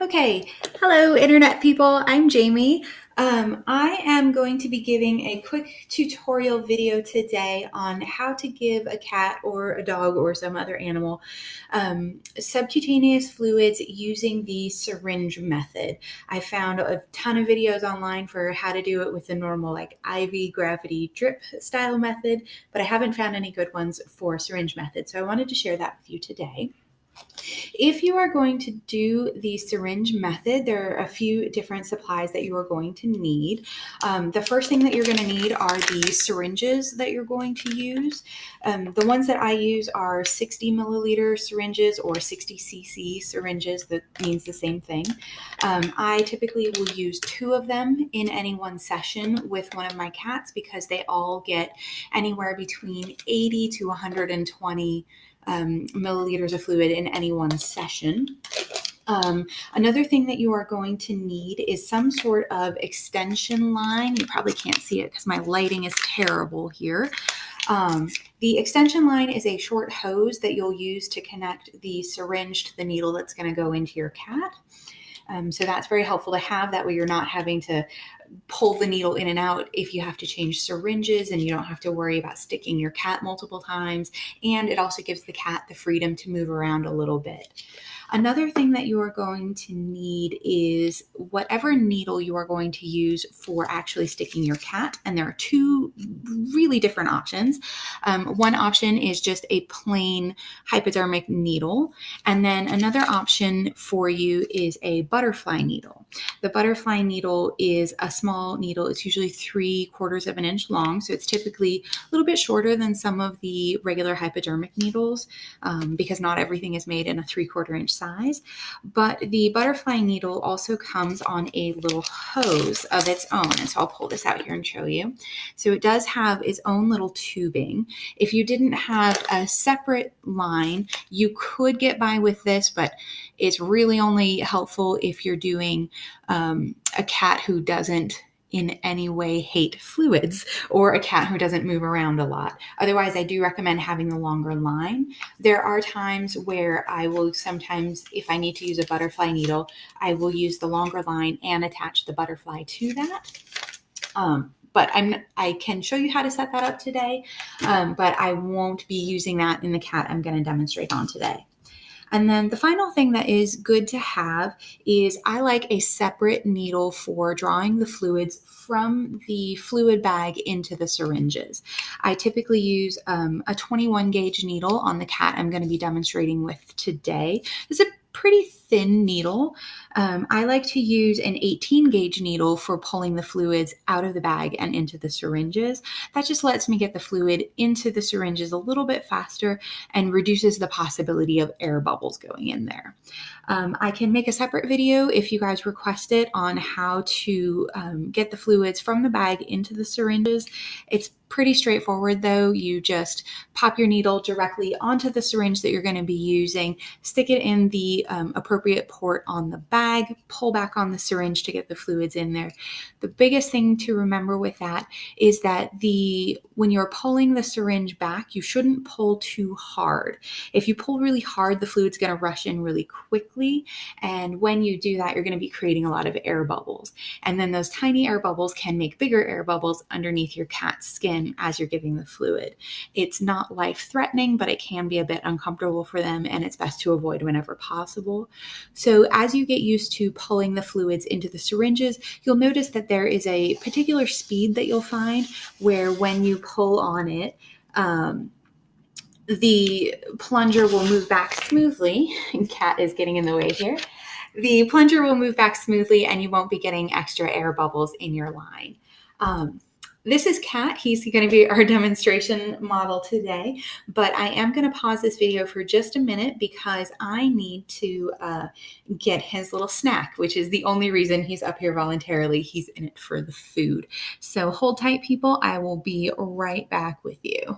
Okay, hello internet people, I'm Jamie. I am going to be giving a quick tutorial video today on how to give a cat or a dog or some other animal subcutaneous fluids using the syringe method. I found a ton of videos online for how to do it with the normal like IV gravity drip style method, but I haven't found any good ones for syringe method, so I wanted to share that with you today. If you are going to do the syringe method, there are a few different supplies that you are going to need. The first thing that you're going to need are the syringes that you're going to use. The ones that I use are 60 milliliter syringes or 60 cc syringes. That means the same thing. I typically will use 2 of them in any one session with one of my cats because they all get anywhere between 80 to 120 milliliters of fluid in any one session. Another thing that you are going to need is some sort of extension line. You probably can't see it because my lighting is terrible here. The extension line is a short hose that you'll use to connect the syringe to the needle that's going to go into your cat. So that's very helpful to have. That way you're not having to pull the needle in and out if you have to change syringes, and you don't have to worry about sticking your cat multiple times. And it also gives the cat the freedom to move around a little bit. Another thing that you are going to need is whatever needle you are going to use for actually sticking your cat. And there are 2 really different options. One option is just a plain hypodermic needle. And then another option for you is a butterfly needle. The butterfly needle is a small needle. It's usually 3/4 of an inch long. So it's typically a little bit shorter than some of the regular hypodermic needles because not everything is made in a 3/4 inch size. But the butterfly needle also comes on a little hose of its own. And so I'll pull this out here and show you. So it does have its own little tubing. If you didn't have a separate line, you could get by with this, but it's really only helpful if you're doing a cat who doesn't in any way hate fluids or a cat who doesn't move around a lot. Otherwise, I do recommend having the longer line. There are times where I will sometimes, if I need to use a butterfly needle, I will use the longer line and attach the butterfly to that. But I can show you how to set that up today, but I won't be using that in the cat I'm going to demonstrate on today. And then the final thing that is good to have is I like a separate needle for drawing the fluids from the fluid bag into the syringes. I typically use a 21 gauge needle on the cat I'm going to be demonstrating with today. It's a pretty thin needle. I like to use an 18 gauge needle for pulling the fluids out of the bag and into the syringes. That just lets me get the fluid into the syringes a little bit faster and reduces the possibility of air bubbles going in there. I can make a separate video if you guys request it on how to get the fluids from the bag into the syringes. It's pretty straightforward though. You just pop your needle directly onto the syringe that you're going to be using, stick it in the appropriate port on the bag, pull back on the syringe to get the fluids in there. The biggest thing to remember with that is that when you're pulling the syringe back, you shouldn't pull too hard. If you pull really hard, the fluid's going to rush in really quickly. And when you do that, you're going to be creating a lot of air bubbles. And then those tiny air bubbles can make bigger air bubbles underneath your cat's skin as you're giving the fluid. It's not life-threatening, but it can be a bit uncomfortable for them, and it's best to avoid whenever possible. So as you get used to pulling the fluids into the syringes, you'll notice that there is a particular speed that you'll find where when you pull on it, the plunger will move back smoothly. Cat is getting in the way here. The plunger will move back smoothly and you won't be getting extra air bubbles in your line. This is Cat. He's going to be our demonstration model today, but I am going to pause this video for just a minute because I need to get his little snack, which is the only reason he's up here voluntarily. He's in it for the food. So hold tight, people. I will be right back with you.